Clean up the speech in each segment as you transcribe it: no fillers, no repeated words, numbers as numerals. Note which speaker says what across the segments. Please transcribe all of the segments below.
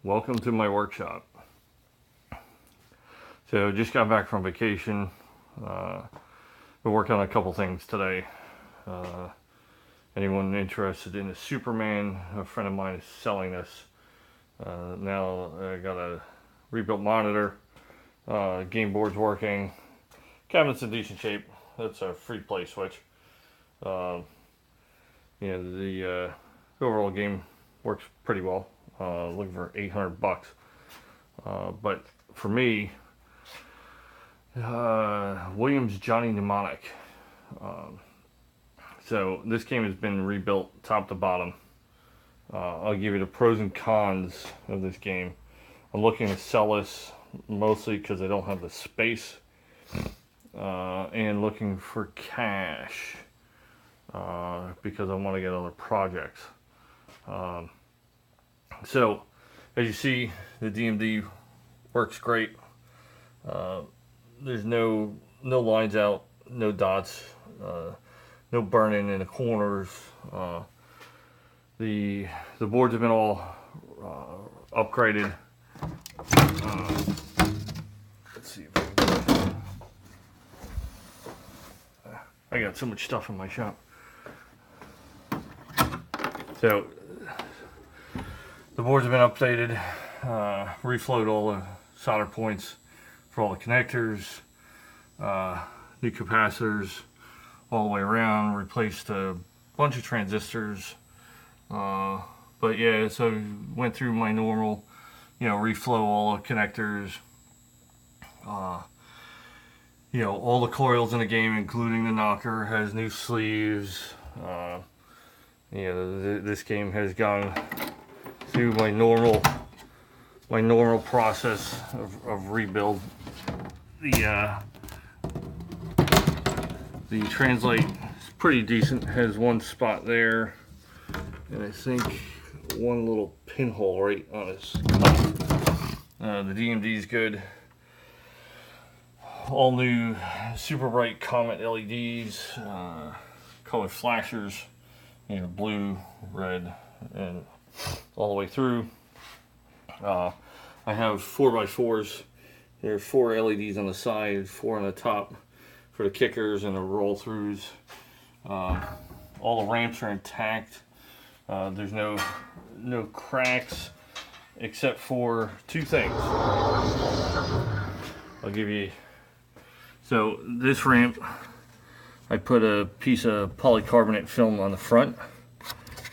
Speaker 1: Welcome to my workshop. So just got back from vacation. Been working on a couple things today. Anyone interested in a Superman? A friend of mine is selling this. Now I got a rebuilt monitor. Game board's working. Cabinet's in decent shape. That's a free play switch. The overall game works pretty well. Looking for $800. But for me, Williams Johnny Mnemonic. So this game has been rebuilt top to bottom. I'll give you the pros and cons of this game. I'm looking to sell this mostly because I don't have the space, and looking for cash because I want to get other projects. So, as you see, the DMD works great. There's no lines out, no dots, no burning in the corners. The boards have been all upgraded. Let's see if I got so much stuff in my shop. So the boards have been updated, reflowed all the solder points for all the connectors, new capacitors all the way around, replaced a bunch of transistors. But yeah, so went through my normal, reflow all the connectors, all the coils in the game, including the knocker, has new sleeves. This game has gone through my normal process of rebuild. The translate is pretty decent. Has one spot there, and I think one little pinhole right on its cup. The DMD is good. All new super bright Comet LEDs, color flashers, blue, red, and all the way through. I have 4x4s. There are 4 LEDs on the side, 4 on the top for the kickers and the roll throughs. All the ramps are intact. There's no cracks except for 2 things. I'll give you. So this ramp, I put a piece of polycarbonate film on the front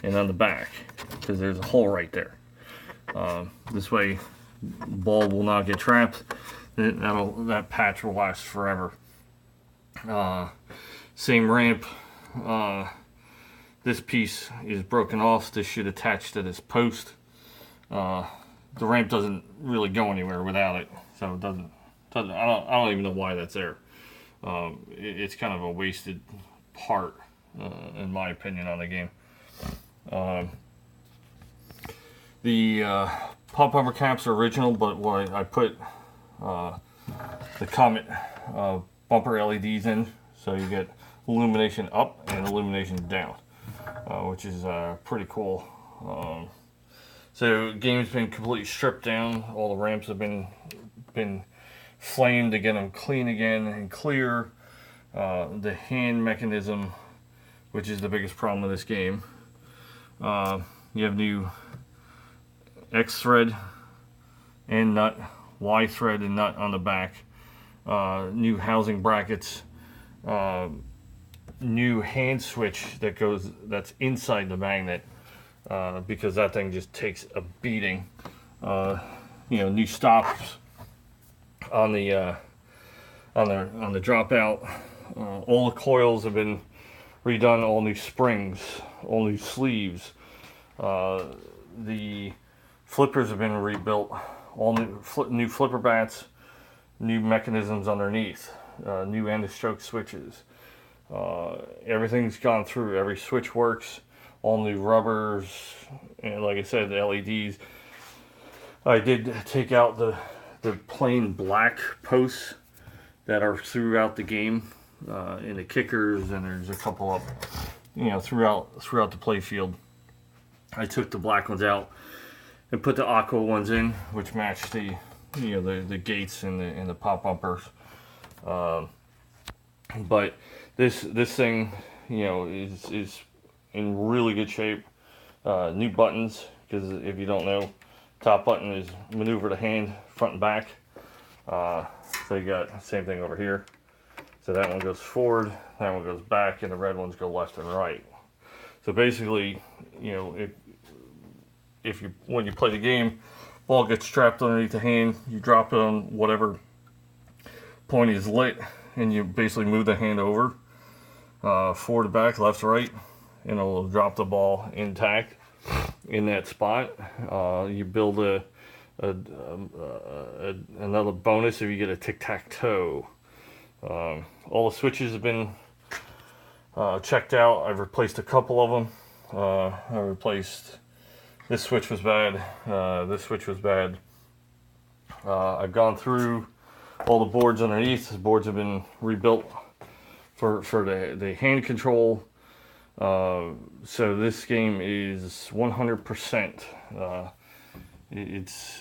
Speaker 1: and on the back because there's a hole right there. This way, ball will not get trapped. That patch will last forever. Same ramp. This piece is broken off. This should attach to this post. The ramp doesn't really go anywhere without it, so it doesn't. I don't even know why that's there. It's kind of a wasted part, in my opinion, on the game. The pop bumper caps are original, but what I put the Comet bumper LEDs in, so you get illumination up and illumination down, which is pretty cool. So the game's been completely stripped down. All the ramps have been flamed to get them clean again and clear. The hand mechanism, which is the biggest problem with this game. You have new X thread and nut, Y thread and nut on the back. New housing brackets. New hand switch that's inside the magnet, because that thing just takes a beating. New stops on the dropout. All the coils have been redone. All new springs, all new sleeves. The flippers have been rebuilt. All new flipper bats, new mechanisms underneath, new end-of-stroke switches. Everything's gone through. Every switch works. All new rubbers, and like I said, the LEDs. I did take out the plain black posts that are throughout the game, in the kickers, and there's a couple up, throughout the play field. I took the black ones out and put the aqua ones in, which match the the gates and the pop bumpers. But this thing, is in really good shape. New buttons, because if you don't know, top button is maneuver the hand front and back. So you got the same thing over here. So that one goes forward, that one goes back, and the red ones go left and right. So basically, if you when you play the game, ball gets trapped underneath the hand, you drop it on whatever point is lit, and you basically move the hand over, forward to back, left to right, and it'll drop the ball intact in that spot. You build another bonus if you get a tic-tac-toe. All the switches have been checked out. I've replaced a couple of them. I replaced, this switch was bad, this switch was bad. I've gone through all the boards underneath. The boards have been rebuilt for the hand control. So this game is 100%. It's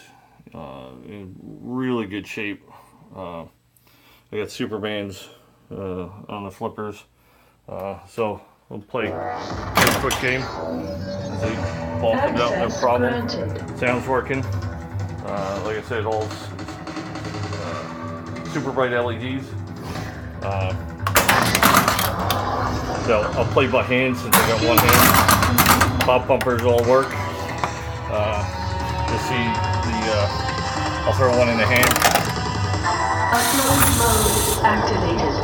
Speaker 1: in really good shape. I got super bands on the flippers. So we'll play a quick game. See, ball comes out, no problem. Sound's working. Like I said, all super bright LEDs. So I'll play by hand since I got one hand. Pop bumpers all work. You'll see I'll throw one in the hand.
Speaker 2: Upload mode activated.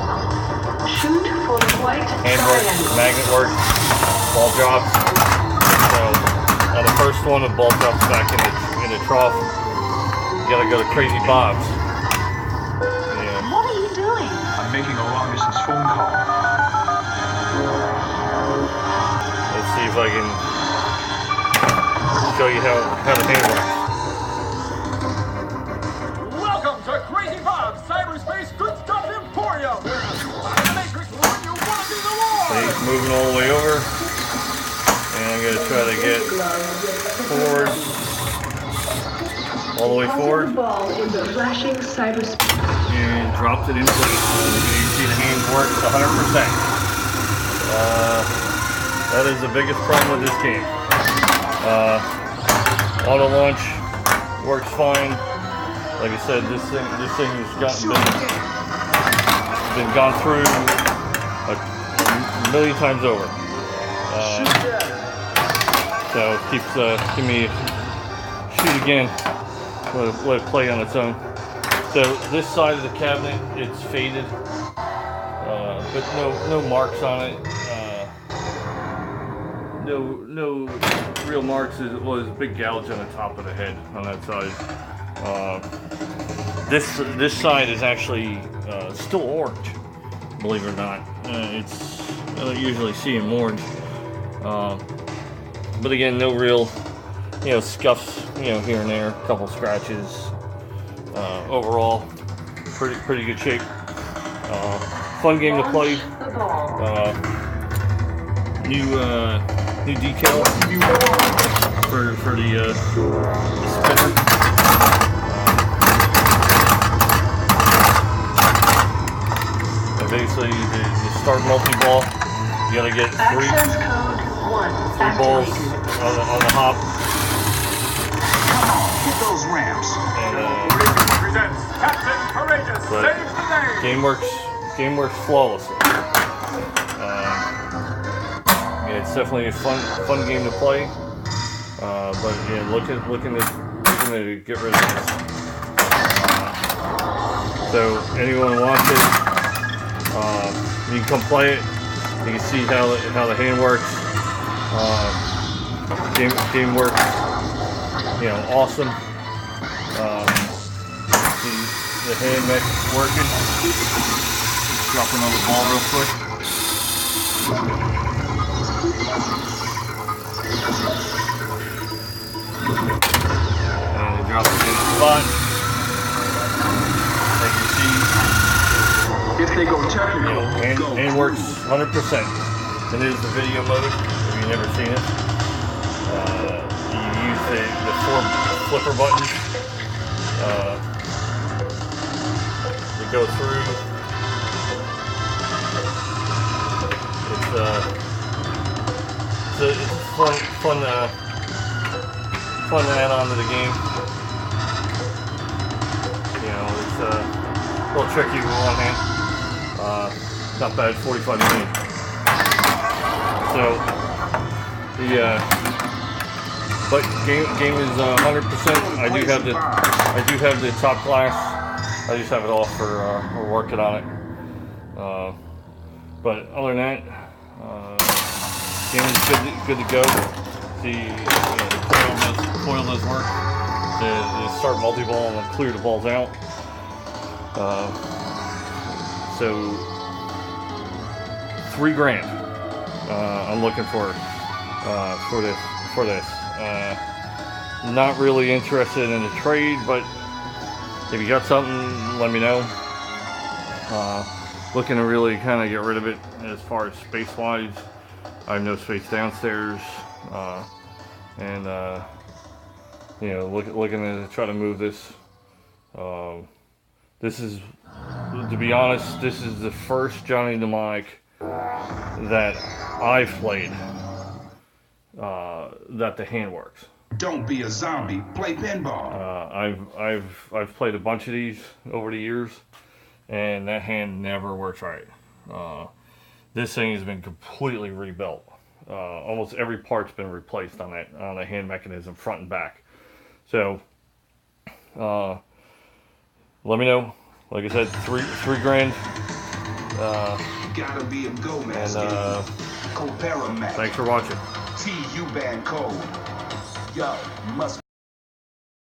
Speaker 2: Shoot for the white
Speaker 1: hand works, magnet works, ball drops. So on the first one, the ball drops back in the trough. You gotta go to Crazy Bob's. Yeah.
Speaker 2: What are you doing?
Speaker 3: I'm making a long distance phone call.
Speaker 1: Let's see if I can show you how the hand works.
Speaker 4: Welcome to Crazy Bob's Cyberspace Good Stuff Emporium, where a Matrix one you want to be the war.
Speaker 1: See, moving all the way over, and I'm gonna try to get forward, all the way forward, and dropped it in place. You see the hand works 100%. That is the biggest problem with this game. Auto launch works fine. Like I said, this thing has been gone through a million times over. So it keeps giving me shoot again. Let it play on its own. So this side of the cabinet, it's faded, but no marks on it. No real marks. It was a big gouge on the top of the head on that side. This side is actually still orange, believe it or not. I don't usually see them orange, but again, no real scuffs here and there, a couple scratches. Overall, pretty good shape. Fun game to play. New decal for the spinner. And basically, the start multi-ball, you gotta get three balls on the hop.
Speaker 3: Hit those ramps.
Speaker 4: Presents Captain Courageous saves the day.
Speaker 1: Game works flawlessly. It's definitely a fun game to play. But yeah, looking to get rid of this. So anyone who wants it, you can come play it. You can see how the hand works. Game works, awesome. See the hand mesh working. Drop another ball real quick. And it drops it in the spot. As you see,
Speaker 3: If they go technical,
Speaker 1: and works 100%. And there's the video mode if you've never seen it. You use the 4 flipper buttons to go through. It's fun add-on to the game. You know, it's a little tricky with one hand. Not bad, 45 million. So but game is 100%. I do have the top class. I just have it off for we're working on it. But other than that, game is good to go. The coil does work. To start multi-ball and clear the balls out. So $3,000 I'm looking for this. Not really interested in the trade, but if you got something, let me know. Looking to really kind of get rid of it as far as space-wise. I have no space downstairs, and you know, looking to try to move this. This is, to be honest, this is the first Johnny Mnemonic that I've played that the hand works.
Speaker 3: Don't be a zombie. Play pinball.
Speaker 1: I've played a bunch of these over the years, and that hand never works right. This thing has been completely rebuilt. Almost every part's been replaced on the hand mechanism, front and back. So, let me know. Like I said, $3,000.
Speaker 3: Gotta be a go, man.
Speaker 1: Thanks for watching.
Speaker 3: TU band code. Yo, must